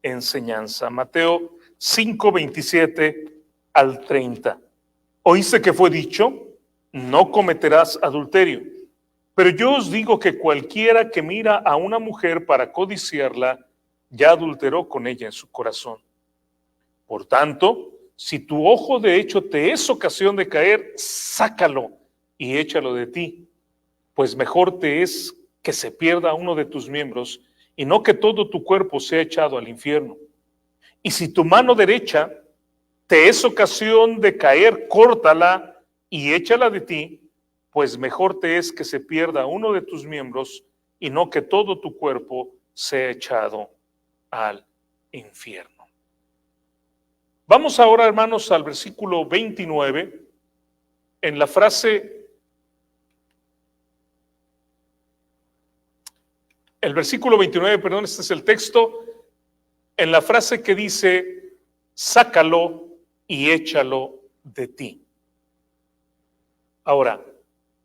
enseñanza. Mateo 5, 27 al 30. Oíste que fue dicho, no cometerás adulterio. Pero yo os digo que cualquiera que mira a una mujer para codiciarla, ya adulteró con ella en su corazón. Por tanto, si tu ojo de hecho te es ocasión de caer, sácalo y échalo de ti, pues mejor te es que se pierda uno de tus miembros y no que todo tu cuerpo sea echado al infierno. Y si tu mano derecha te es ocasión de caer, córtala y échala de ti, pues mejor te es que se pierda uno de tus miembros y no que todo tu cuerpo sea echado al infierno. Vamos ahora, hermanos, al versículo 29, en la frase, el versículo 29, perdón, este es el texto, en la frase que dice, sácalo y échalo de ti. Ahora,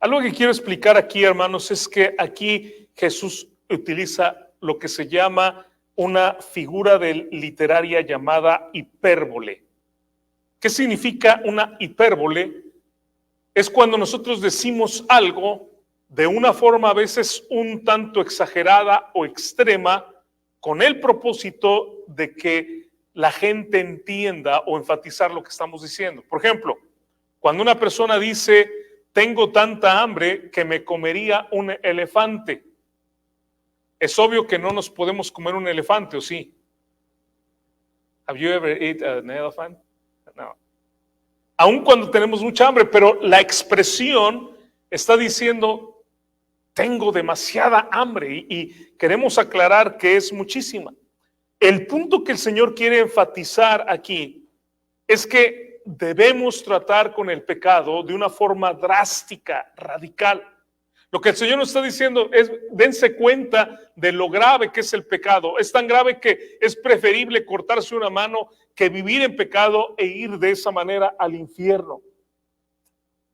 algo que quiero explicar aquí, hermanos, es que aquí Jesús utiliza lo que se llama una figura literaria llamada hipérbole. ¿Qué significa una hipérbole? Es cuando nosotros decimos algo de una forma a veces un tanto exagerada o extrema, con el propósito de que la gente entienda o enfatizar lo que estamos diciendo. Por ejemplo, cuando una persona dice, tengo tanta hambre que me comería un elefante. Es obvio que no nos podemos comer un elefante, ¿o sí? Have you ever eaten an elephant? No. Aun cuando tenemos mucha hambre, pero la expresión está diciendo, tengo demasiada hambre y queremos aclarar que es muchísima. El punto que el Señor quiere enfatizar aquí es que debemos tratar con el pecado de una forma drástica, radical. Lo que el Señor nos está diciendo es, dense cuenta de lo grave que es el pecado. Es tan grave que es preferible cortarse una mano que vivir en pecado e ir de esa manera al infierno.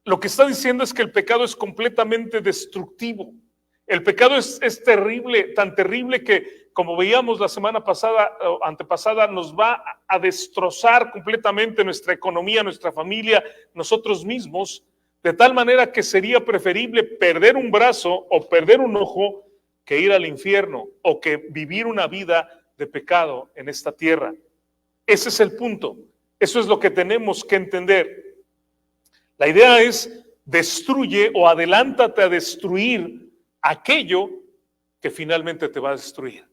Lo que está diciendo es que el pecado es completamente destructivo. El pecado es terrible, tan terrible que, como veíamos la semana pasada o antepasada, nos va a destrozar completamente nuestra economía, nuestra familia, nosotros mismos, de tal manera que sería preferible perder un brazo o perder un ojo que ir al infierno o que vivir una vida de pecado en esta tierra. Ese es el punto. Eso es lo que tenemos que entender. La idea es destruye o adelántate a destruir aquello que finalmente te va a destruir.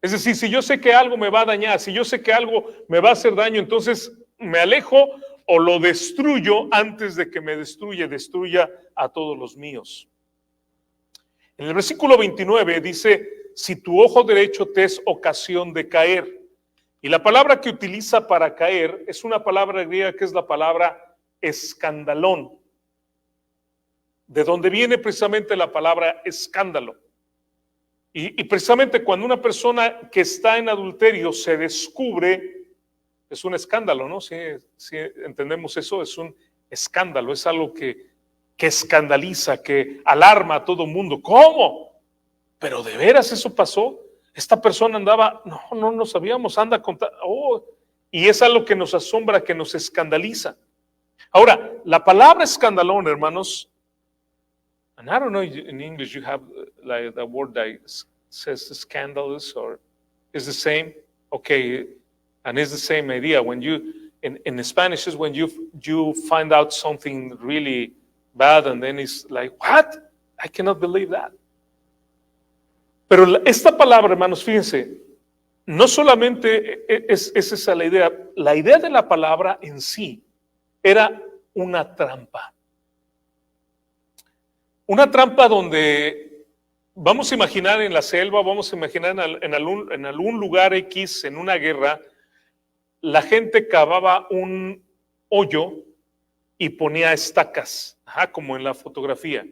Es decir, si yo sé que algo me va a dañar, si yo sé que algo me va a hacer daño, entonces me alejo o lo destruyo antes de que me destruya a todos los míos. En el versículo 29 dice, si tu ojo derecho te es ocasión de caer. Y la palabra que utiliza para caer es una palabra griega que es la palabra escandalón, de donde viene precisamente la palabra escándalo. Y precisamente cuando una persona que está en adulterio se descubre, es un escándalo, ¿no? Si entendemos eso, es un escándalo, es algo que escandaliza, que alarma a todo mundo. ¿Cómo? ¿Pero de veras eso pasó? Esta persona andaba, no lo sabíamos, anda contando, y es algo que nos asombra, que nos escandaliza. Ahora, la palabra escandalón, hermanos, and I don't know in English you have like the word that says scandalous or is the same. Okay, and it's the same idea. When you in Spanish is when you find out something really bad and then it's like, what? I cannot believe that. Pero esta palabra, hermanos, fíjense, no solamente es esa la idea de la palabra en sí era una trampa. Una trampa donde vamos a imaginar en la selva, vamos a imaginar en algún lugar X, en una guerra, la gente cavaba un hoyo y ponía estacas, como en la fotografía.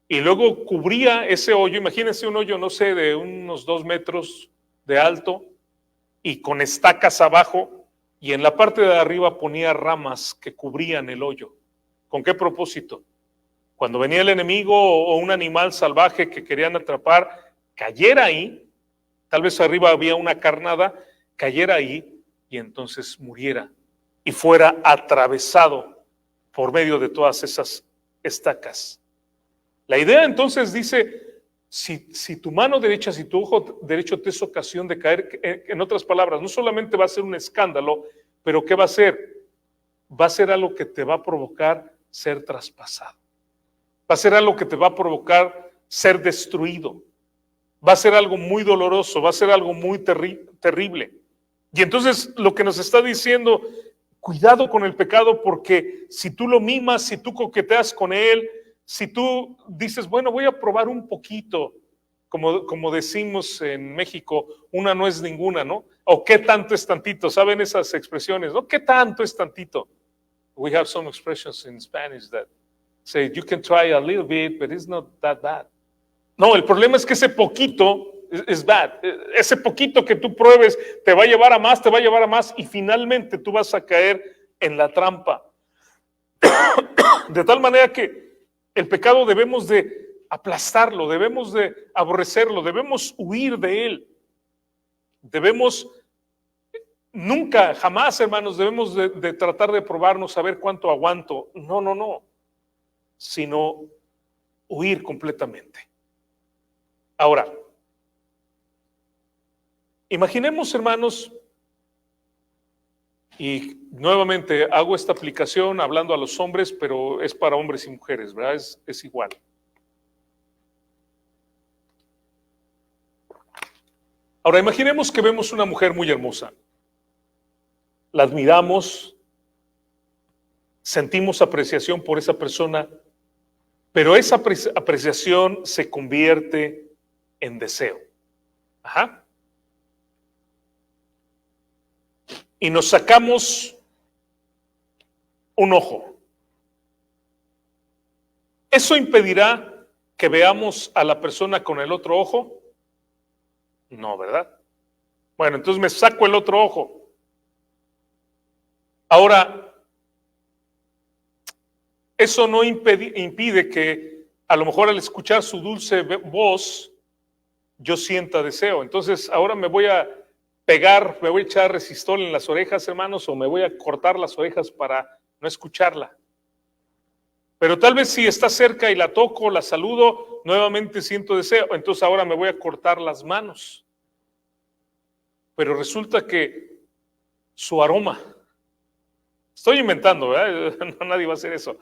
Y luego cubría ese hoyo, imagínense un hoyo, no sé, de unos 2 metros de alto y con estacas abajo, y en la parte de arriba ponía ramas que cubrían el hoyo. ¿Con qué propósito? Cuando venía el enemigo o un animal salvaje que querían atrapar, cayera ahí Tal vez arriba había una carnada, cayera ahí y entonces muriera y fuera atravesado por medio de todas esas estacas. La idea entonces dice, si tu mano derecha, si tu ojo derecho te es ocasión de caer, en otras palabras, no solamente va a ser un escándalo, pero ¿qué va a ser? Va a ser algo que te va a provocar ser traspasado. Va a ser algo que te va a provocar ser destruido. Va a ser algo muy doloroso, va a ser algo muy terrible. Y entonces lo que nos está diciendo, cuidado con el pecado, porque si tú lo mimas, si tú coqueteas con él, si tú dices, bueno, voy a probar un poquito, como decimos en México, una no es ninguna, ¿no? O qué tanto es tantito, ¿saben esas expresiones, no? ¿Qué tanto es tantito? We have some expressions in Spanish that say, you can try a little bit, but it's not that bad. No, el problema es que ese poquito es bad. Ese poquito que tú pruebes te va a llevar a más, te va a llevar a más y finalmente tú vas a caer en la trampa. De tal manera que el pecado debemos de aplastarlo, debemos de aborrecerlo, debemos huir de él. Debemos, nunca, jamás, hermanos, debemos de tratar de probarnos, saber cuánto aguanto. No, sino huir completamente. Ahora, imaginemos, hermanos, y nuevamente hago esta aplicación hablando a los hombres, pero es para hombres y mujeres, ¿verdad? Es igual. Ahora, imaginemos que vemos una mujer muy hermosa. La admiramos, sentimos apreciación por esa persona, pero esa apreciación se convierte en deseo. Ajá. Y nos sacamos un ojo. ¿Eso impedirá que veamos a la persona con el otro ojo? No, ¿verdad? Bueno, entonces me saco el otro ojo. Ahora, eso no impide que a lo mejor al escuchar su dulce voz, yo sienta deseo. Entonces ahora me voy a pegar, me voy a echar resistol en las orejas, hermanos, o me voy a cortar las orejas para no escucharla. Pero tal vez si está cerca y la toco, la saludo, nuevamente siento deseo. Entonces ahora me voy a cortar las manos. Pero resulta que su aroma, estoy inventando, ¿verdad? No, nadie va a hacer eso.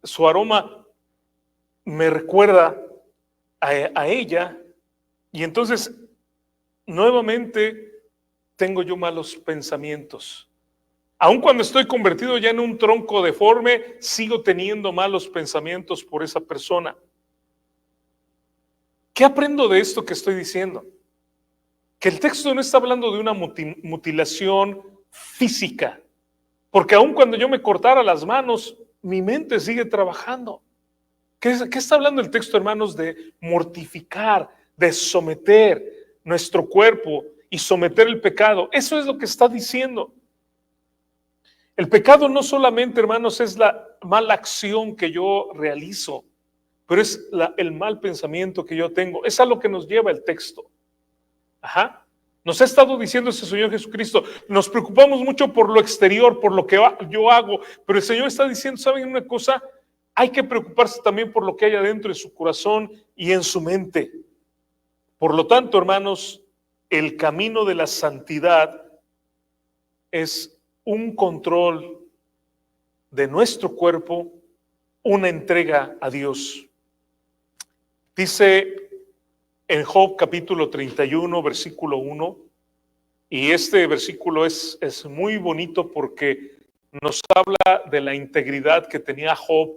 Su aroma me recuerda a ella. Y entonces, nuevamente, tengo yo malos pensamientos. Aun cuando estoy convertido ya en un tronco deforme, sigo teniendo malos pensamientos por esa persona. ¿Qué aprendo de esto que estoy diciendo? Que el texto no está hablando de una mutilación física, porque aun cuando yo me cortara las manos, mi mente sigue trabajando. ¿Qué está hablando el texto, hermanos? De mortificar, de someter nuestro cuerpo y someter el pecado. Eso es lo que está diciendo. El pecado no solamente, hermanos, es la mala acción que yo realizo, pero es el mal pensamiento que yo tengo. Es a lo que nos lleva el texto. Ajá. Nos ha estado diciendo ese Señor Jesucristo. Nos preocupamos mucho por lo exterior, por lo que yo hago, pero el Señor está diciendo, ¿saben una cosa? Hay que preocuparse también por lo que hay adentro de su corazón y en su mente. Por lo tanto, hermanos, el camino de la santidad es un control de nuestro cuerpo, una entrega a Dios. Dice en Job capítulo 31, versículo 1, y este versículo es muy bonito porque nos habla de la integridad que tenía Job,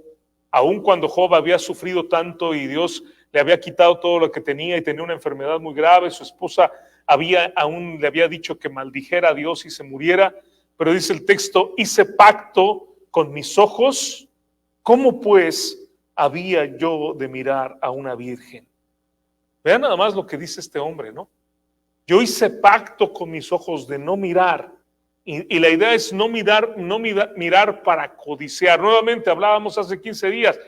aun cuando Job había sufrido tanto y Dios le había quitado todo lo que tenía y tenía una enfermedad muy grave. Su esposa aún le había dicho que maldijera a Dios y se muriera, pero dice el texto, hice pacto con mis ojos, ¿cómo pues había yo de mirar a una virgen? Vean nada más lo que dice este hombre, ¿no? Yo hice pacto con mis ojos de no mirar, y la idea es no mirar para codiciar. Nuevamente hablábamos hace 15 días,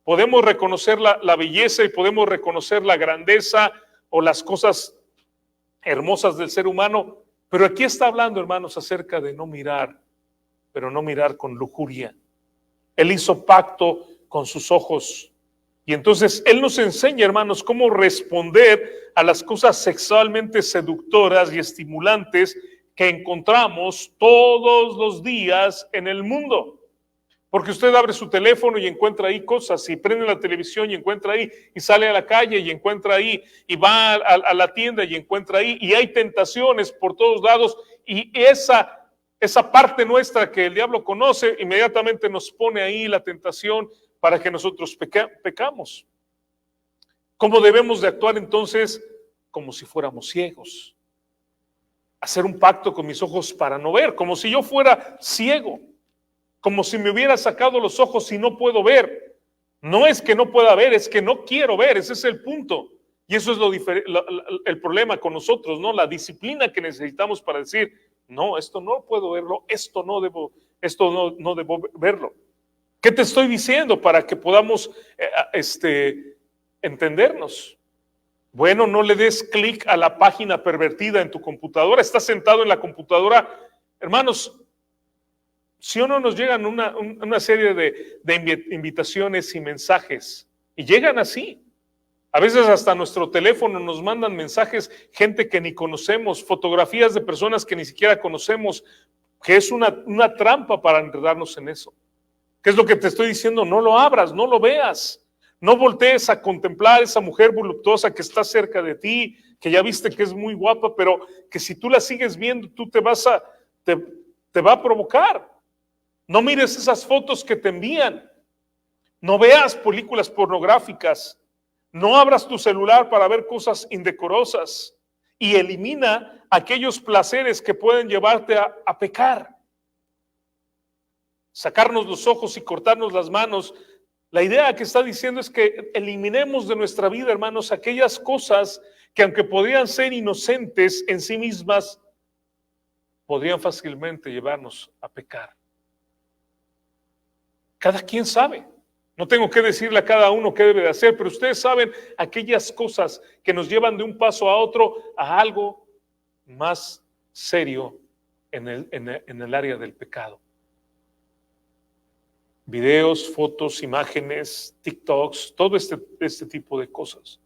podemos reconocer la belleza y podemos reconocer la grandeza o las cosas hermosas del ser humano, pero aquí está hablando, hermanos, acerca de no mirar, pero no mirar con lujuria. Él hizo pacto con sus ojos. Y entonces Él nos enseña, hermanos, cómo responder a las cosas sexualmente seductoras y estimulantes que encontramos todos los días en el mundo. Porque usted abre su teléfono y encuentra ahí cosas, y prende la televisión y encuentra ahí, y sale a la calle y encuentra ahí, y va a la tienda y encuentra ahí, y hay tentaciones por todos lados, y esa parte nuestra que el diablo conoce, inmediatamente nos pone ahí la tentación para que nosotros pecamos. ¿Cómo debemos de actuar entonces? Como si fuéramos ciegos. Hacer un pacto con mis ojos para no ver, como si yo fuera ciego, como si me hubiera sacado los ojos y no puedo ver. No es que no pueda ver, es que no quiero ver, ese es el punto. Y eso es el problema con nosotros, ¿no? La disciplina que necesitamos para decir, no, esto no puedo verlo, esto no debo verlo. ¿Qué te estoy diciendo para que podamos entendernos? Bueno, no le des clic a la página pervertida en tu computadora. Estás sentado en la computadora. Hermanos, si o no nos llegan una serie de invitaciones y mensajes, y llegan así. A veces hasta nuestro teléfono nos mandan mensajes, gente que ni conocemos, fotografías de personas que ni siquiera conocemos, que es una trampa para enredarnos en eso. ¿Qué es lo que te estoy diciendo? No lo abras, no lo veas. No voltees a contemplar esa mujer voluptuosa que está cerca de ti, que ya viste que es muy guapa, pero que si tú la sigues viendo, tú te va a provocar. No mires esas fotos que te envían. No veas películas pornográficas. No abras tu celular para ver cosas indecorosas. Y elimina aquellos placeres que pueden llevarte a pecar. Sacarnos los ojos y cortarnos las manos. La idea que está diciendo es que eliminemos de nuestra vida, hermanos, aquellas cosas que aunque podrían ser inocentes en sí mismas, podrían fácilmente llevarnos a pecar. Cada quien sabe. No tengo que decirle a cada uno qué debe de hacer, pero ustedes saben aquellas cosas que nos llevan de un paso a otro a algo más serio en el área del pecado. Videos, fotos, imágenes, TikToks, todo este tipo de cosas.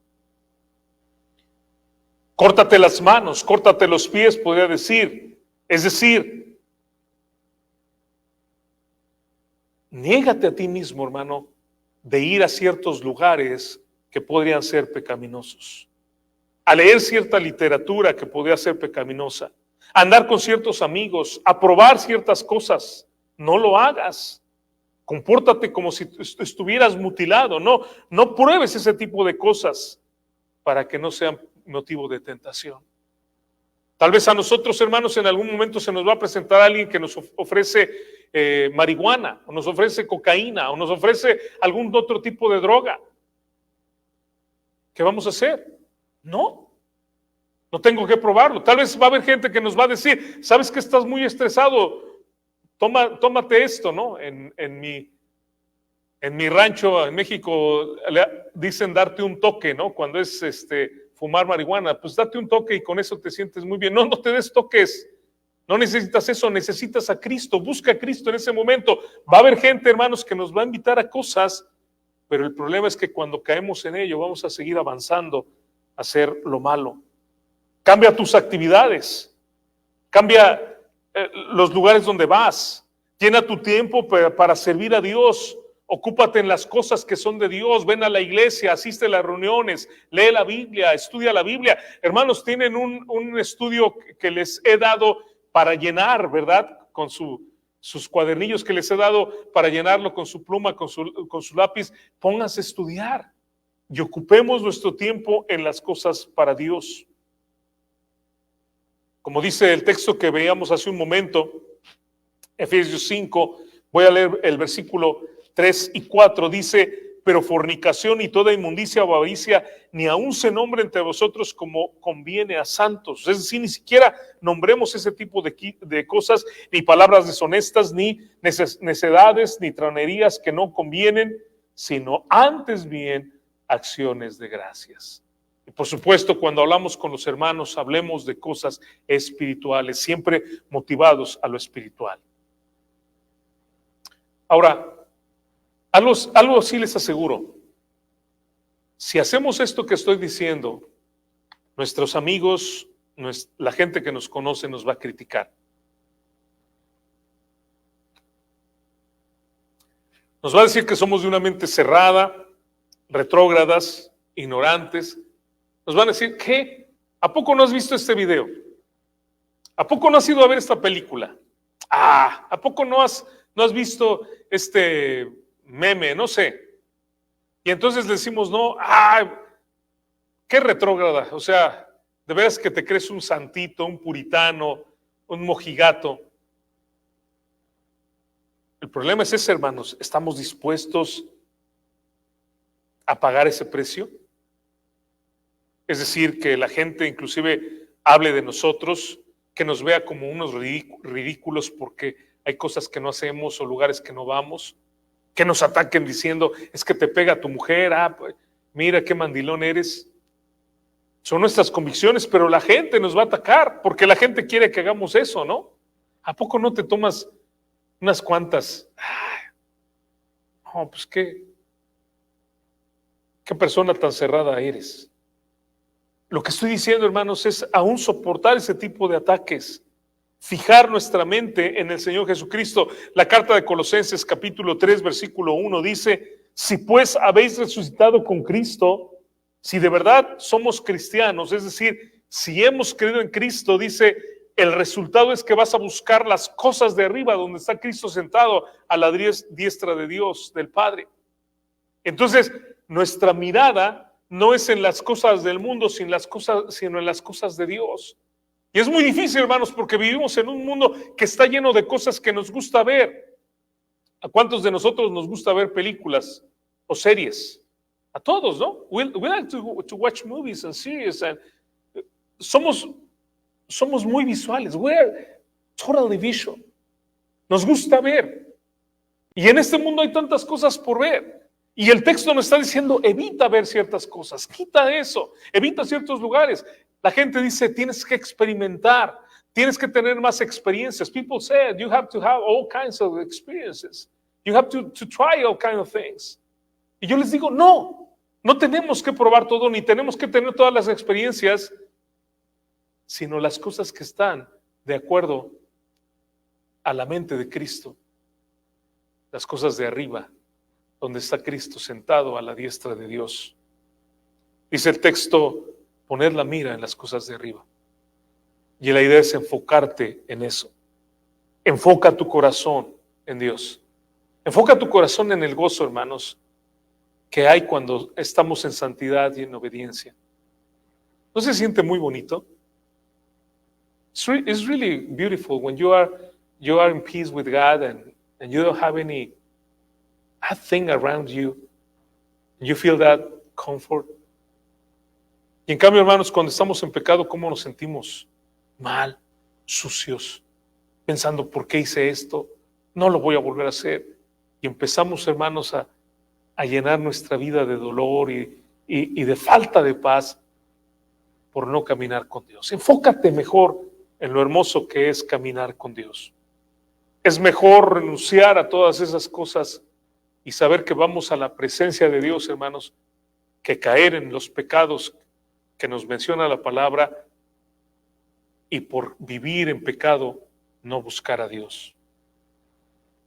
Córtate las manos, córtate los pies, podría decir. Es decir, niégate a ti mismo, hermano, de ir a ciertos lugares que podrían ser pecaminosos, a leer cierta literatura que podría ser pecaminosa, a andar con ciertos amigos, a probar ciertas cosas. No lo hagas. Compórtate como si estuvieras mutilado. No pruebes ese tipo de cosas para que no sean motivo de tentación. Tal vez a nosotros, hermanos, en algún momento se nos va a presentar alguien que nos ofrece marihuana, o nos ofrece cocaína, o nos ofrece algún otro tipo de droga. ¿Qué vamos a hacer? No tengo que probarlo. Tal vez va a haber gente que nos va a decir, ¿sabes que estás muy estresado? Tómate esto, ¿no? En mi rancho, en México, dicen darte un toque, ¿no? Cuando es fumar marihuana, pues date un toque y con eso te sientes muy bien. No te des toques. No necesitas eso, necesitas a Cristo. Busca a Cristo en ese momento. Va a haber gente, hermanos, que nos va a invitar a cosas, pero el problema es que cuando caemos en ello, vamos a seguir avanzando a hacer lo malo. Cambia tus actividades. Cambia los lugares donde vas. Llena tu tiempo para servir a Dios. Ocúpate en las cosas que son de Dios. Ven a la iglesia, asiste a las reuniones, lee la Biblia, estudia la Biblia. Hermanos, tienen un estudio que les he dado para llenar, ¿verdad? Con sus cuadernillos que les he dado para llenarlo con su pluma, con su lápiz. Pónganse a estudiar y ocupemos nuestro tiempo en las cosas para Dios. Como dice el texto que veíamos hace un momento, Efesios 5, voy a leer el versículo 3 y 4, dice, pero fornicación y toda inmundicia o avaricia ni aun se nombre entre vosotros como conviene a santos. Es decir, ni siquiera nombremos ese tipo de cosas, ni palabras deshonestas, ni necedades, ni tranerías que no convienen, sino antes bien acciones de gracias. Y por supuesto, cuando hablamos con los hermanos, hablemos de cosas espirituales, siempre motivados a lo espiritual. Ahora, algo sí les aseguro. Si hacemos esto que estoy diciendo, nuestros amigos, la gente que nos conoce nos va a criticar. Nos va a decir que somos de una mente cerrada, retrógradas, ignorantes. Nos van a decir, ¿qué? ¿A poco no has visto este video? ¿A poco no has ido a ver esta película? ¿A poco no has visto este meme? No sé. Y entonces le decimos, no, qué retrógrada. O sea, de veras que te crees un santito, un puritano, un mojigato. El problema es ese, hermanos. ¿Estamos dispuestos a pagar ese precio? Es decir, que la gente inclusive hable de nosotros, que nos vea como unos ridículos porque hay cosas que no hacemos o lugares que no vamos, que nos ataquen diciendo, es que te pega tu mujer, pues, mira qué mandilón eres. Son nuestras convicciones, pero la gente nos va a atacar porque la gente quiere que hagamos eso, ¿no? ¿A poco no te tomas unas cuantas? No, pues qué persona tan cerrada eres. Lo que estoy diciendo, hermanos, es aún soportar ese tipo de ataques, fijar nuestra mente en el Señor Jesucristo. La carta de Colosenses capítulo 3 versículo 1 dice, si pues habéis resucitado con Cristo, si de verdad somos cristianos, es decir, si hemos creído en Cristo, dice, el resultado es que vas a buscar las cosas de arriba, donde está Cristo sentado a la diestra de Dios, del Padre. Entonces, nuestra mirada no es en las cosas del mundo, sino en las cosas de Dios. Y es muy difícil, hermanos, porque vivimos en un mundo que está lleno de cosas que nos gusta ver. ¿A cuántos de nosotros nos gusta ver películas o series? A todos, ¿no? We like to watch movies and series. And somos muy visuales. We're totally visual. Nos gusta ver. Y en este mundo hay tantas cosas por ver. Y el texto nos está diciendo, evita ver ciertas cosas, quita eso, evita ciertos lugares. La gente dice, tienes que experimentar, tienes que tener más experiencias. People say, you have to have all kinds of experiences. You have to try all kinds of things. Y yo les digo, no tenemos que probar todo, ni tenemos que tener todas las experiencias, sino las cosas que están de acuerdo a la mente de Cristo, las cosas de arriba, donde está Cristo sentado a la diestra de Dios. Dice el texto, poner la mira en las cosas de arriba. Y la idea es enfocarte en eso. Enfoca tu corazón en Dios. Enfoca tu corazón en el gozo, hermanos, que hay cuando estamos en santidad y en obediencia. ¿No se siente muy bonito? It's really beautiful when you are in peace with God and you don't have any bad thing around you. And you feel that comfort. Y en cambio, hermanos, cuando estamos en pecado, ¿cómo nos sentimos? Mal, sucios, pensando, ¿por qué hice esto? No lo voy a volver a hacer. Y empezamos, hermanos, a llenar nuestra vida de dolor y de falta de paz por no caminar con Dios. Enfócate mejor en lo hermoso que es caminar con Dios. Es mejor renunciar a todas esas cosas y saber que vamos a la presencia de Dios, hermanos, que caer en los pecados que nos menciona la palabra y por vivir en pecado no buscar a Dios.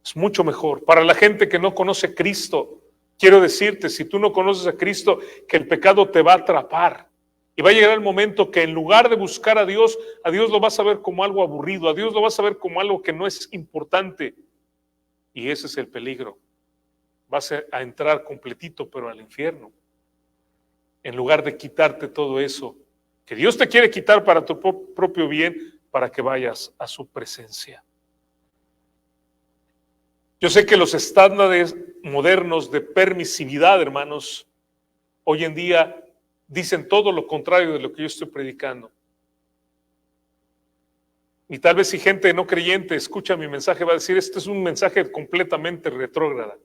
Es mucho mejor. Para la gente que no conoce a Cristo, quiero decirte, si tú no conoces a Cristo, que el pecado te va a atrapar. Y va a llegar el momento que en lugar de buscar a Dios lo vas a ver como algo aburrido, a Dios lo vas a ver como algo que no es importante. Y ese es el peligro. Vas a entrar completito, pero al infierno. En lugar de quitarte todo eso, que Dios te quiere quitar para tu propio bien, para que vayas a su presencia. Yo sé que los estándares modernos de permisividad, hermanos, hoy en día dicen todo lo contrario de lo que yo estoy predicando. Y tal vez si gente no creyente escucha mi mensaje, va a decir, este es un mensaje completamente retrógrada.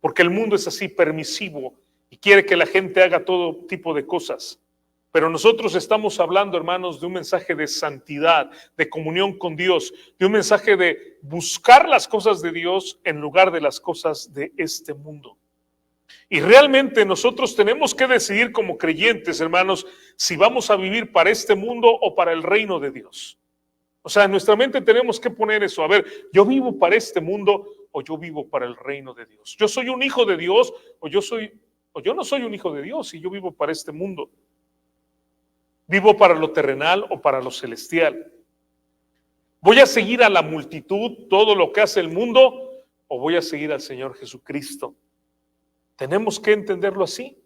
Porque el mundo es así, permisivo, y quiere que la gente haga todo tipo de cosas. Pero nosotros estamos hablando, hermanos, de un mensaje de santidad, de comunión con Dios, de un mensaje de buscar las cosas de Dios en lugar de las cosas de este mundo. Y realmente nosotros tenemos que decidir como creyentes, hermanos, si vamos a vivir para este mundo o para el reino de Dios. O sea, en nuestra mente tenemos que poner eso. A ver, ¿yo vivo para este mundo o yo vivo para el reino de Dios? ¿Yo soy un hijo de Dios o yo no soy un hijo de Dios y yo vivo para este mundo? ¿Vivo para lo terrenal o para lo celestial? ¿Voy a seguir a la multitud, todo lo que hace el mundo, o voy a seguir al Señor Jesucristo? Tenemos que entenderlo así.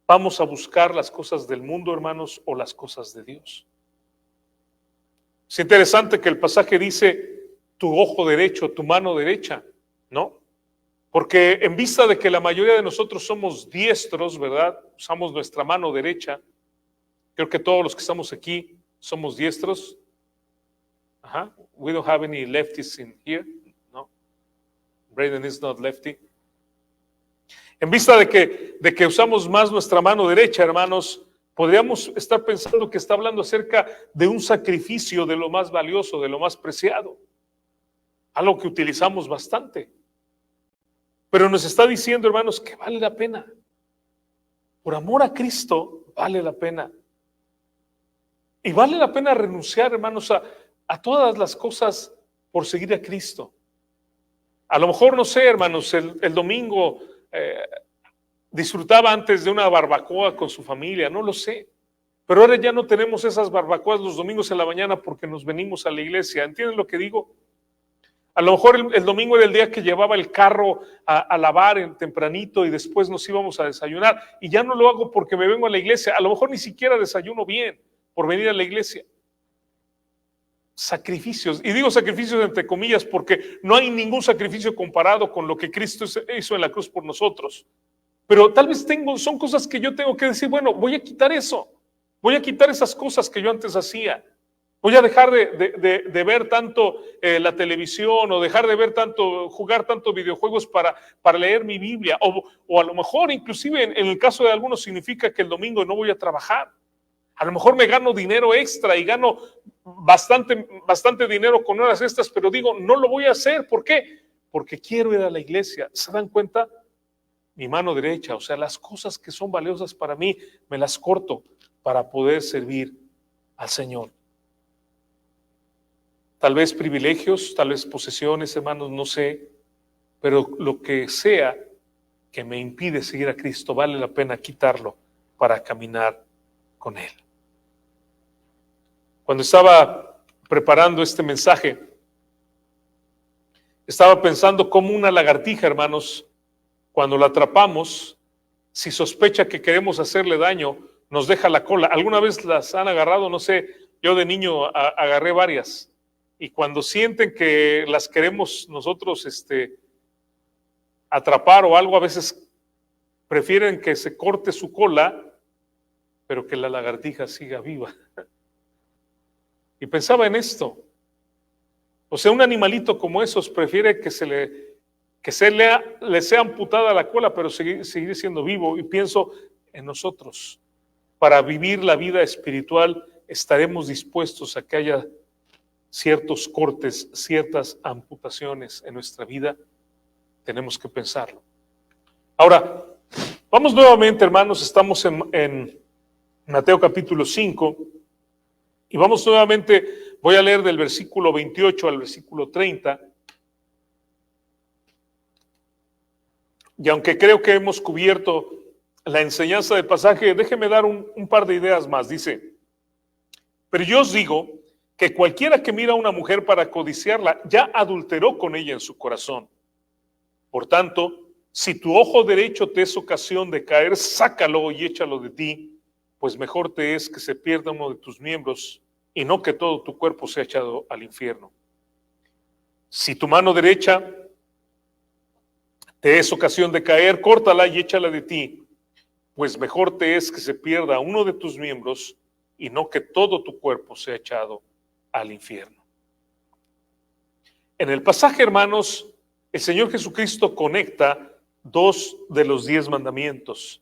¿Vamos a buscar las cosas del mundo, hermanos, o las cosas de Dios? Es interesante que el pasaje dice tu ojo derecho, tu mano derecha, ¿no? Porque en vista de que la mayoría de nosotros somos diestros, ¿verdad? Usamos nuestra mano derecha. Creo que todos los que estamos aquí somos diestros. Ajá. We don't have any lefties in here. No. Braden is not lefty. En vista de que usamos más nuestra mano derecha, hermanos, podríamos estar pensando que está hablando acerca de un sacrificio de lo más valioso, de lo más preciado. Algo que utilizamos bastante. Pero nos está diciendo, hermanos, que vale la pena. Por amor a Cristo, vale la pena. Y vale la pena renunciar, hermanos, a todas las cosas por seguir a Cristo. A lo mejor, no sé, hermanos, el domingo disfrutaba antes de una barbacoa con su familia, no lo sé. Pero ahora ya no tenemos esas barbacoas los domingos en la mañana porque nos venimos a la iglesia. ¿Entienden lo que digo? A lo mejor el domingo era el día que llevaba el carro a lavar tempranito y después nos íbamos a desayunar. Y ya no lo hago porque me vengo a la iglesia. A lo mejor ni siquiera desayuno bien por venir a la iglesia. Sacrificios, y digo sacrificios entre comillas porque no hay ningún sacrificio comparado con lo que Cristo hizo en la cruz por nosotros. Pero tal vez son cosas que yo tengo que decir, bueno, voy a quitar eso, voy a quitar esas cosas que yo antes hacía. Voy a dejar de ver tanto la televisión o dejar de ver jugar tanto videojuegos para leer mi Biblia. O a lo mejor inclusive en el caso de algunos significa que el domingo no voy a trabajar. A lo mejor me gano dinero extra y gano bastante dinero con horas extras, pero digo, no lo voy a hacer. ¿Por qué? Porque quiero ir a la iglesia. ¿Se dan cuenta? Mi mano derecha, o sea, las cosas que son valiosas para mí, me las corto para poder servir al Señor. Tal vez privilegios, tal vez posesiones, hermanos, no sé, pero lo que sea que me impide seguir a Cristo, vale la pena quitarlo para caminar con Él. Cuando estaba preparando este mensaje, estaba pensando cómo una lagartija, hermanos, cuando la atrapamos, si sospecha que queremos hacerle daño, nos deja la cola. ¿Alguna vez las han agarrado? No sé, yo de niño agarré varias. Y cuando sienten que las queremos nosotros atrapar o algo, a veces prefieren que se corte su cola, pero que la lagartija siga viva. Y pensaba en esto. O sea, un animalito como esos prefiere que le sea amputada la cola, pero seguir siendo vivo. Y pienso en nosotros. Para vivir la vida espiritual, estaremos dispuestos a que haya ciertos cortes, ciertas amputaciones en nuestra vida. Tenemos que pensarlo. Ahora, vamos nuevamente, hermanos, estamos en Mateo capítulo 5 y vamos nuevamente, voy a leer del versículo 28 al versículo 30. Y aunque creo que hemos cubierto la enseñanza del pasaje, déjeme dar un par de ideas más. Dice, pero yo os digo que cualquiera que mira a una mujer para codiciarla, ya adulteró con ella en su corazón. Por tanto, si tu ojo derecho te es ocasión de caer, sácalo y échalo de ti, pues mejor te es que se pierda uno de tus miembros y no que todo tu cuerpo sea echado al infierno. Si tu mano derecha te es ocasión de caer, córtala y échala de ti, pues mejor te es que se pierda uno de tus miembros y no que todo tu cuerpo sea echado al infierno. En el pasaje, hermanos, el Señor Jesucristo conecta 2 de los 10 mandamientos.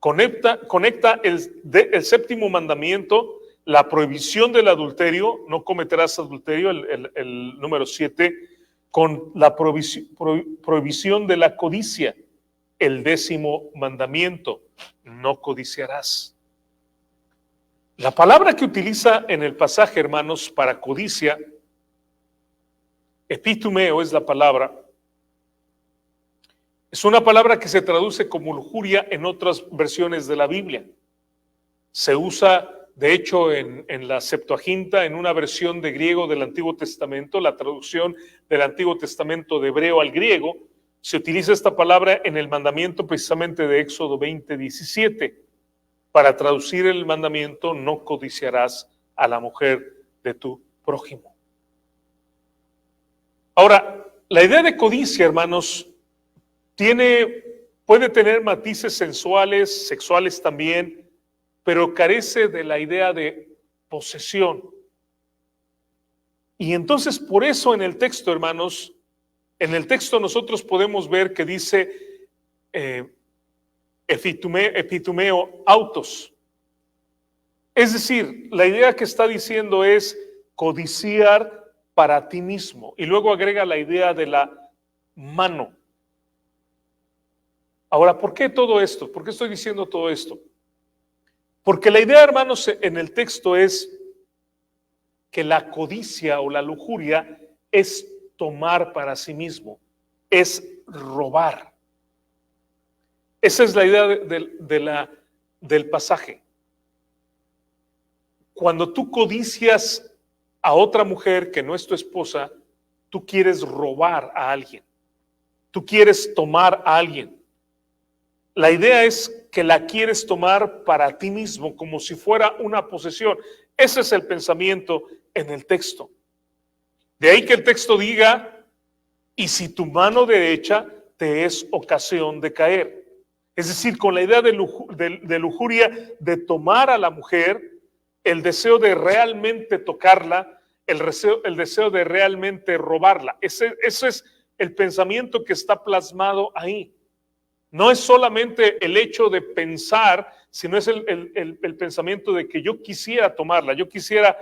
Conecta el séptimo mandamiento, la prohibición del adulterio, no cometerás adulterio, el número 7, con la prohibición de la codicia, el 10º mandamiento, no codiciarás. La palabra que utiliza en el pasaje, hermanos, para codicia, epitumeo es la palabra. Es una palabra que se traduce como lujuria en otras versiones de la Biblia. Se usa, de hecho, en la Septuaginta, en una versión de griego del Antiguo Testamento, la traducción del Antiguo Testamento de hebreo al griego. Se utiliza esta palabra en el mandamiento precisamente de Éxodo 20:17, para traducir el mandamiento: no codiciarás a la mujer de tu prójimo. Ahora, la idea de codicia, hermanos, puede tener matices sensuales, sexuales también, pero carece de la idea de posesión. Y entonces, por eso en el texto, hermanos, en el texto nosotros podemos ver que dice epitumeo autos. Es decir, la idea que está diciendo es codiciar para ti mismo. Y luego agrega la idea de la mano. Ahora, ¿por qué todo esto? ¿Por qué estoy diciendo todo esto? Porque la idea, hermanos, en el texto es que la codicia o la lujuria es tomar para sí mismo, es robar. Esa es la idea del pasaje. Cuando tú codicias a otra mujer que no es tu esposa, tú quieres robar a alguien, tú quieres tomar a alguien. La idea es que la quieres tomar para ti mismo, como si fuera una posesión. Ese es el pensamiento en el texto. De ahí que el texto diga: y si tu mano derecha te es ocasión de caer. Es decir, con la idea de lujuria, de tomar a la mujer, el deseo de realmente tocarla, el deseo de realmente robarla. Ese es el pensamiento que está plasmado ahí. No es solamente el hecho de pensar, sino es el pensamiento de que yo quisiera tomarla, yo quisiera,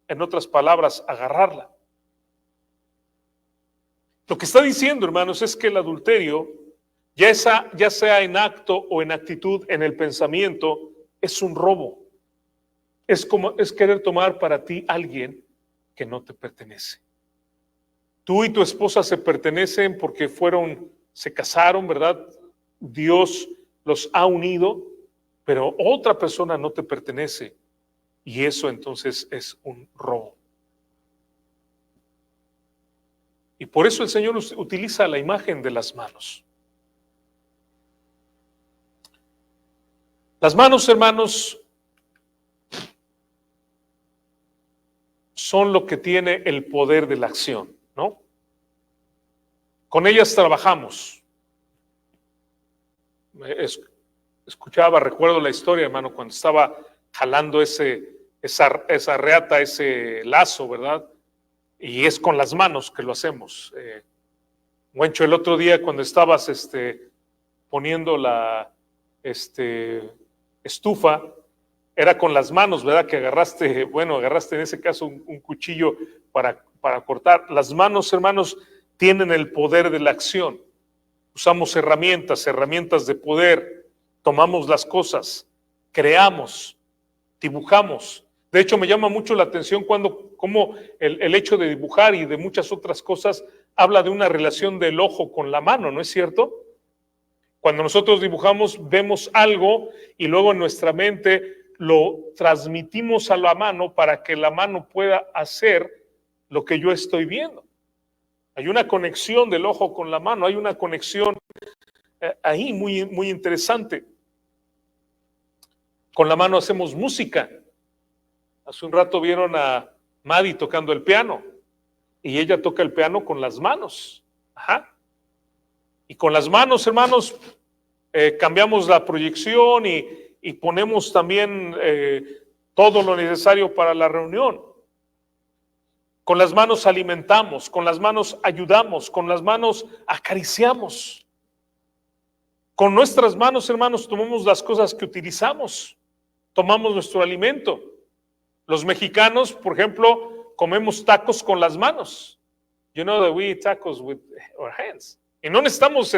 en otras palabras, agarrarla. Lo que está diciendo, hermanos, es que el adulterio, ya sea en acto o en actitud, en el pensamiento, es un robo. Es querer tomar para ti a alguien que no te pertenece. Tú y tu esposa se pertenecen porque se casaron, ¿verdad? Dios los ha unido, pero otra persona no te pertenece, y eso entonces es un robo. Y por eso el Señor utiliza la imagen de las manos. Las manos, hermanos, son lo que tiene el poder de la acción, ¿no? Con ellas trabajamos. Recuerdo la historia, hermano, cuando estaba jalando esa reata, ese lazo, ¿verdad? Y es con las manos que lo hacemos. Güencho, el otro día cuando estabas poniendo la estufa, era con las manos, ¿verdad? Que agarraste en ese caso un cuchillo para cortar. Las manos, hermanos, tienen el poder de la acción. Usamos herramientas de poder, tomamos las cosas, creamos, dibujamos. De hecho, me llama mucho la atención cómo el hecho de dibujar y de muchas otras cosas habla de una relación del ojo con la mano, ¿no es cierto? Cuando nosotros dibujamos, vemos algo y luego en nuestra mente lo transmitimos a la mano para que la mano pueda hacer lo que yo estoy viendo. Hay una conexión del ojo con la mano, hay una conexión ahí muy, muy interesante. Con la mano hacemos música. Hace un rato vieron a Maddie tocando el piano y ella toca el piano con las manos. Ajá. Y con las manos, hermanos, cambiamos la proyección y ponemos también todo lo necesario para la reunión. Con las manos alimentamos, con las manos ayudamos, con las manos acariciamos. Con nuestras manos, hermanos, tomamos las cosas que utilizamos, tomamos nuestro alimento. Los mexicanos, por ejemplo, comemos tacos con las manos. You know that we eat tacos with our hands. Y no necesitamos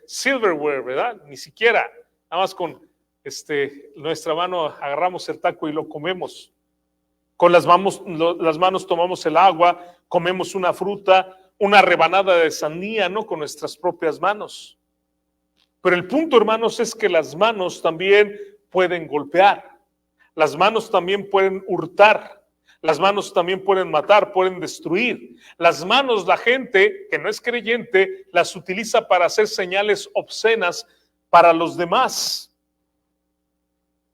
silverware, ¿verdad? Ni siquiera. Nada más con nuestra mano agarramos el taco y lo comemos. Con las manos tomamos el agua, comemos una fruta, una rebanada de sandía, ¿no? Con nuestras propias manos. Pero el punto, hermanos, es que las manos también pueden golpear. Las manos también pueden hurtar. Las manos también pueden matar, pueden destruir. Las manos, la gente que no es creyente, las utiliza para hacer señales obscenas para los demás.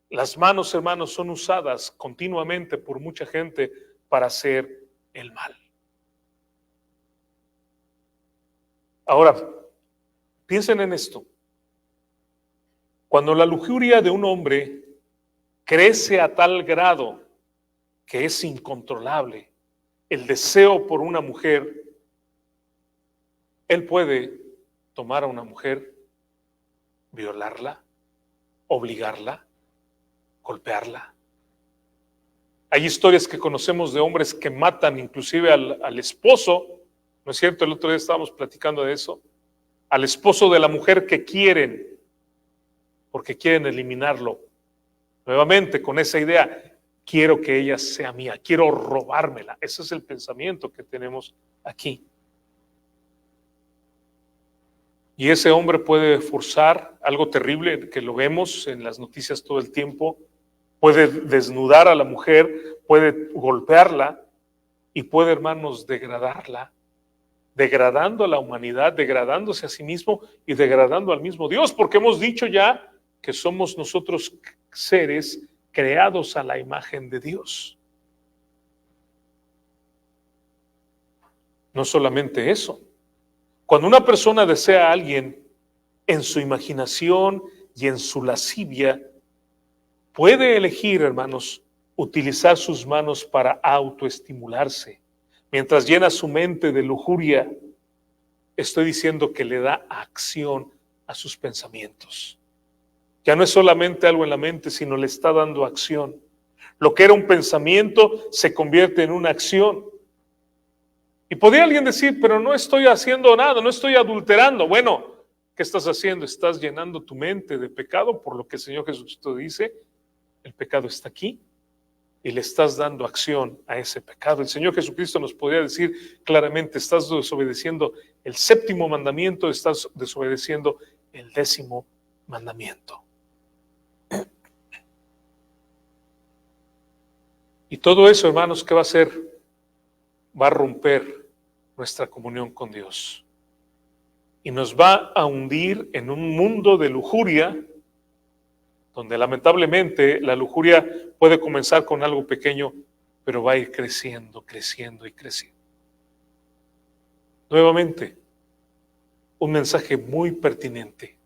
Las manos, hermanos, son usadas continuamente por mucha gente para hacer el mal. Ahora, piensen en esto. Cuando la lujuria de un hombre crece a tal grado que es incontrolable, el deseo por una mujer, él puede tomar a una mujer, violarla, obligarla, golpearla. Hay historias que conocemos de hombres que matan inclusive al esposo, ¿no es cierto? El otro día estábamos platicando de eso, al esposo de la mujer que quieren, porque quieren eliminarlo. Nuevamente con esa idea, quiero que ella sea mía, quiero robármela. Ese es el pensamiento que tenemos aquí. Y ese hombre puede forzar algo terrible, que lo vemos en las noticias todo el tiempo, puede desnudar a la mujer, puede golpearla y puede, hermanos, degradarla, degradando a la humanidad, degradándose a sí mismo y degradando al mismo Dios, porque hemos dicho ya que somos nosotros seres creados a la imagen de Dios. No solamente eso. Cuando una persona desea a alguien, en su imaginación y en su lascivia, puede elegir, hermanos, utilizar sus manos para autoestimularse. Mientras llena su mente de lujuria, estoy diciendo que le da acción a sus pensamientos. Ya no es solamente algo en la mente, sino le está dando acción. Lo que era un pensamiento se convierte en una acción. Y podría alguien decir, pero no estoy haciendo nada, no estoy adulterando. Bueno, ¿qué estás haciendo? Estás llenando tu mente de pecado, por lo que el Señor Jesucristo dice, el pecado está aquí, y le estás dando acción a ese pecado. El Señor Jesucristo nos podría decir claramente, estás desobedeciendo el 7º mandamiento, estás desobedeciendo el 10º mandamiento. Y todo eso, hermanos, ¿qué va a hacer? Va a romper nuestra comunión con Dios. Y nos va a hundir en un mundo de lujuria, donde lamentablemente la lujuria puede comenzar con algo pequeño, pero va a ir creciendo, creciendo y creciendo. Nuevamente, un mensaje muy pertinente.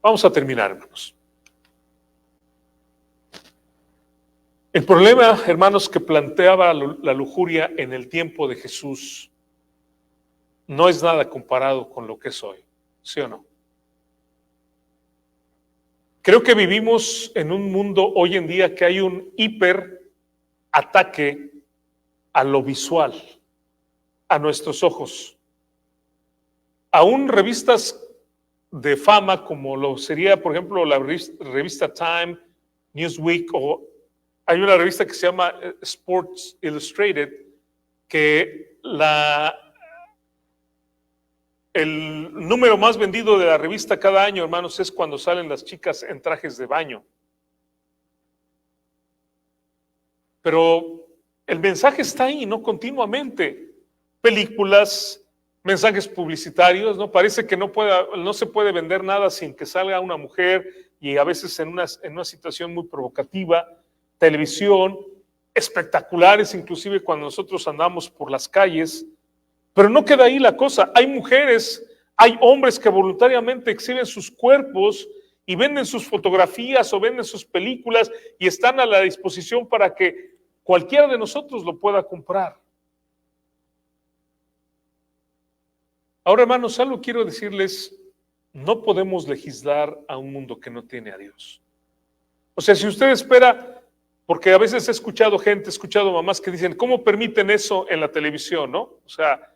Vamos a terminar, hermanos. El problema, hermanos, que planteaba la lujuria en el tiempo de Jesús no es nada comparado con lo que es hoy, ¿sí o no? Creo que vivimos en un mundo hoy en día que hay un hiperataque a lo visual, a nuestros ojos. Aún revistas de fama como lo sería, por ejemplo, la revista Time, Newsweek, o hay una revista que se llama Sports Illustrated, que el número más vendido de la revista cada año, hermanos, es cuando salen las chicas en trajes de baño. Pero el mensaje está ahí, ¿no? Continuamente. Películas, mensajes publicitarios, ¿no? Parece que no se puede vender nada sin que salga una mujer, y a veces en una situación muy provocativa. Televisión, espectaculares, inclusive cuando nosotros andamos por las calles. Pero no queda ahí la cosa. Hay mujeres, hay hombres que voluntariamente exhiben sus cuerpos y venden sus fotografías o venden sus películas y están a la disposición para que cualquiera de nosotros lo pueda comprar. Ahora, hermanos, algo quiero decirles, no podemos legislar a un mundo que no tiene a Dios. O sea, si usted espera, porque a veces he escuchado gente, he escuchado mamás que dicen, ¿cómo permiten eso en la televisión, no? O sea,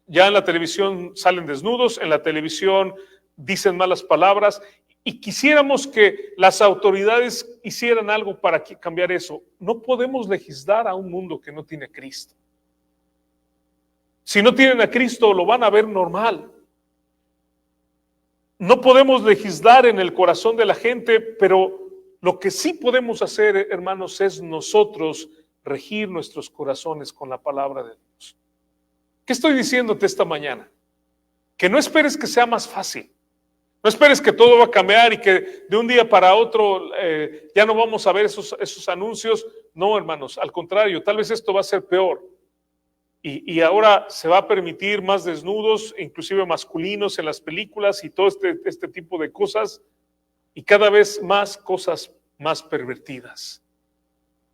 ya en la televisión salen desnudos, en la televisión dicen malas palabras, y quisiéramos que las autoridades hicieran algo para cambiar eso. No podemos legislar a un mundo que no tiene a Cristo. Si no tienen a Cristo, lo van a ver normal. No podemos legislar en el corazón de la gente, pero lo que sí podemos hacer, hermanos, es nosotros regir nuestros corazones con la palabra de Dios. ¿Qué estoy diciéndote esta mañana? Que no esperes que sea más fácil. No esperes que todo va a cambiar y que de un día para otro ya no vamos a ver esos anuncios. No, hermanos, al contrario, tal vez esto va a ser peor. Y ahora se va a permitir más desnudos, inclusive masculinos en las películas y todo este tipo de cosas, y cada vez más cosas más pervertidas.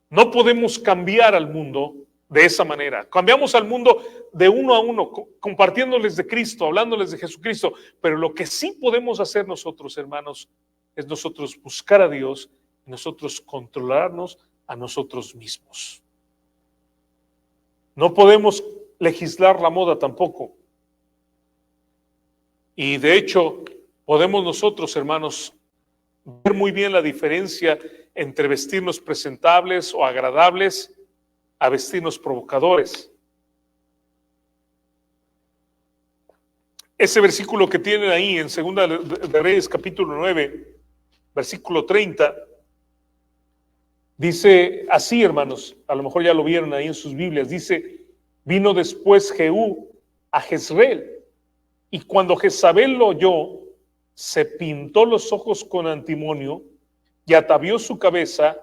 No podemos cambiar al mundo de esa manera. Cambiamos al mundo de uno a uno, compartiéndoles de Cristo, hablándoles de Jesucristo, pero lo que sí podemos hacer nosotros, hermanos, es nosotros buscar a Dios, nosotros controlarnos a nosotros mismos. No podemos legislar la moda tampoco. Y de hecho, podemos nosotros, hermanos, ver muy bien la diferencia entre vestirnos presentables o agradables a vestirnos provocadores. Ese versículo que tienen ahí en Segunda de Reyes, capítulo 9, versículo 30, dice así, hermanos, a lo mejor ya lo vieron ahí en sus Biblias, dice, vino después Jehú a Jezreel, y cuando Jezabel lo oyó, se pintó los ojos con antimonio y atavió su cabeza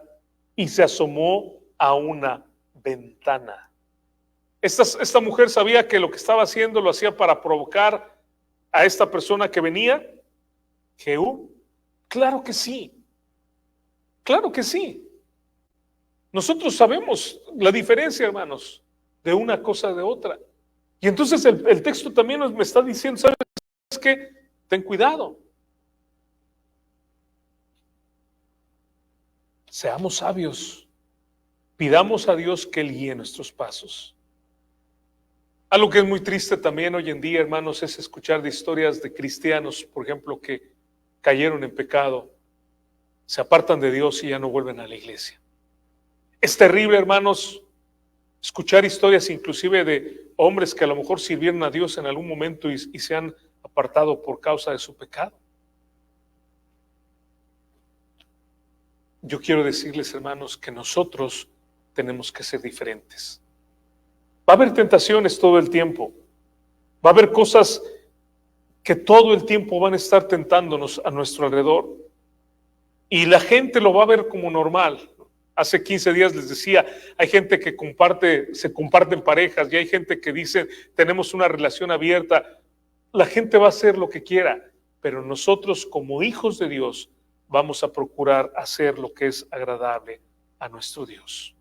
y se asomó a una ventana. Esta mujer sabía que lo que estaba haciendo lo hacía para provocar a esta persona que venía, Jehú. Claro que sí, claro que sí. Nosotros sabemos la diferencia, hermanos, de una cosa de otra. Y entonces el texto también me está diciendo, ¿sabes qué? Ten cuidado. Seamos sabios. Pidamos a Dios que Él guíe nuestros pasos. Algo que es muy triste también hoy en día, hermanos, es escuchar de historias de cristianos, por ejemplo, que cayeron en pecado, se apartan de Dios y ya no vuelven a la iglesia. Es terrible, hermanos, escuchar historias inclusive de hombres que a lo mejor sirvieron a Dios en algún momento y se han apartado por causa de su pecado. Yo quiero decirles, hermanos, que nosotros tenemos que ser diferentes. Va a haber tentaciones todo el tiempo. Va a haber cosas que todo el tiempo van a estar tentándonos a nuestro alrededor. Y la gente lo va a ver como normal. Hace 15 días les decía, hay gente que se comparten parejas y hay gente que dice, tenemos una relación abierta. La gente va a hacer lo que quiera, pero nosotros como hijos de Dios vamos a procurar hacer lo que es agradable a nuestro Dios.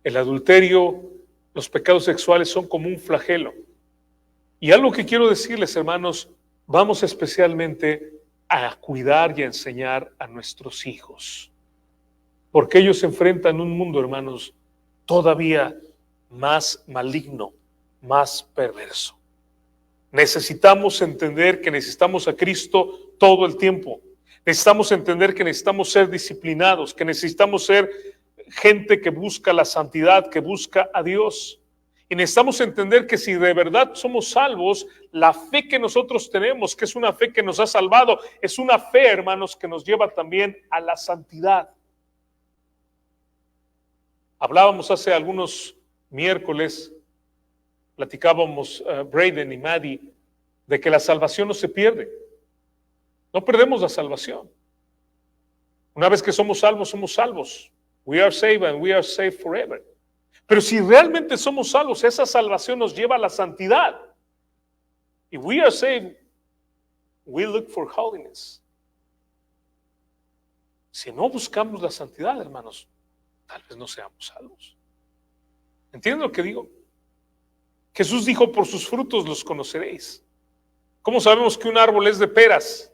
El adulterio, los pecados sexuales son como un flagelo. Y algo que quiero decirles, hermanos, vamos especialmente a cuidar y a enseñar a nuestros hijos. Porque ellos se enfrentan a un mundo, hermanos, todavía más maligno, más perverso. Necesitamos entender que necesitamos a Cristo todo el tiempo. Necesitamos entender que necesitamos ser disciplinados, que necesitamos ser gente que busca la santidad, que busca a Dios. Y necesitamos entender que si de verdad somos salvos, la fe que nosotros tenemos, que es una fe que nos ha salvado, es una fe, hermanos, que nos lleva también a la santidad. Hablábamos hace algunos miércoles, platicábamos Braden y Maddie, de que la salvación no se pierde. No perdemos la salvación. Una vez que somos salvos, somos salvos. We are saved and we are saved forever. Pero si realmente somos salvos, esa salvación nos lleva a la santidad. If we are saved, we look for holiness. Si no buscamos la santidad, hermanos, tal vez no seamos salvos. ¿Entienden lo que digo? Jesús dijo, por sus frutos los conoceréis. ¿Cómo sabemos que un árbol es de peras?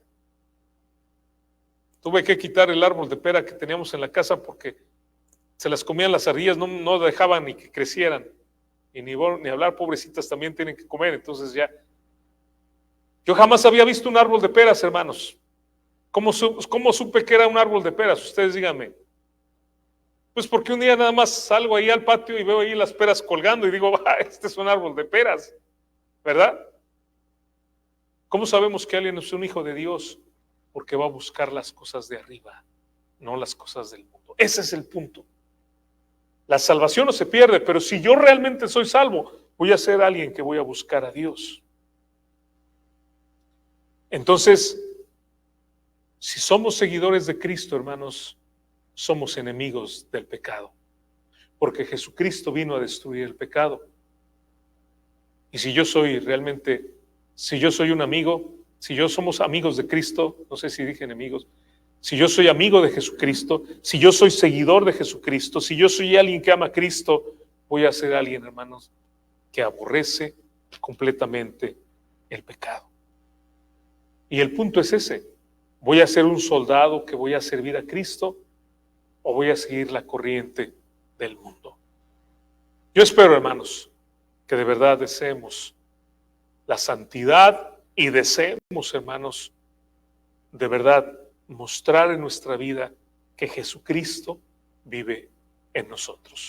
Tuve que quitar el árbol de pera que teníamos en la casa porque se las comían las ardillas, no dejaban ni que crecieran. Y ni hablar, pobrecitas también tienen que comer, entonces ya. Yo jamás había visto un árbol de peras, hermanos. ¿Cómo supe que era un árbol de peras? Ustedes díganme. Pues porque un día nada más salgo ahí al patio y veo ahí las peras colgando y digo, este es un árbol de peras, ¿verdad? ¿Cómo sabemos que alguien es un hijo de Dios? Porque va a buscar las cosas de arriba, no las cosas del mundo. Ese es el punto. La salvación no se pierde, pero si yo realmente soy salvo, voy a ser alguien que voy a buscar a Dios. Entonces, si somos seguidores de Cristo, hermanos, somos enemigos del pecado, porque Jesucristo vino a destruir el pecado. Y si yo soy un amigo, si yo somos amigos de Cristo, no sé si dije enemigos, si yo soy amigo de Jesucristo, si yo soy seguidor de Jesucristo, si yo soy alguien que ama a Cristo, voy a ser alguien, hermanos, que aborrece completamente el pecado. Y el punto es ese: ¿voy a ser un soldado que voy a servir a Cristo o voy a seguir la corriente del mundo? Yo espero, hermanos, que de verdad deseemos la santidad y deseemos, hermanos, de verdad mostrar en nuestra vida que Jesucristo vive en nosotros.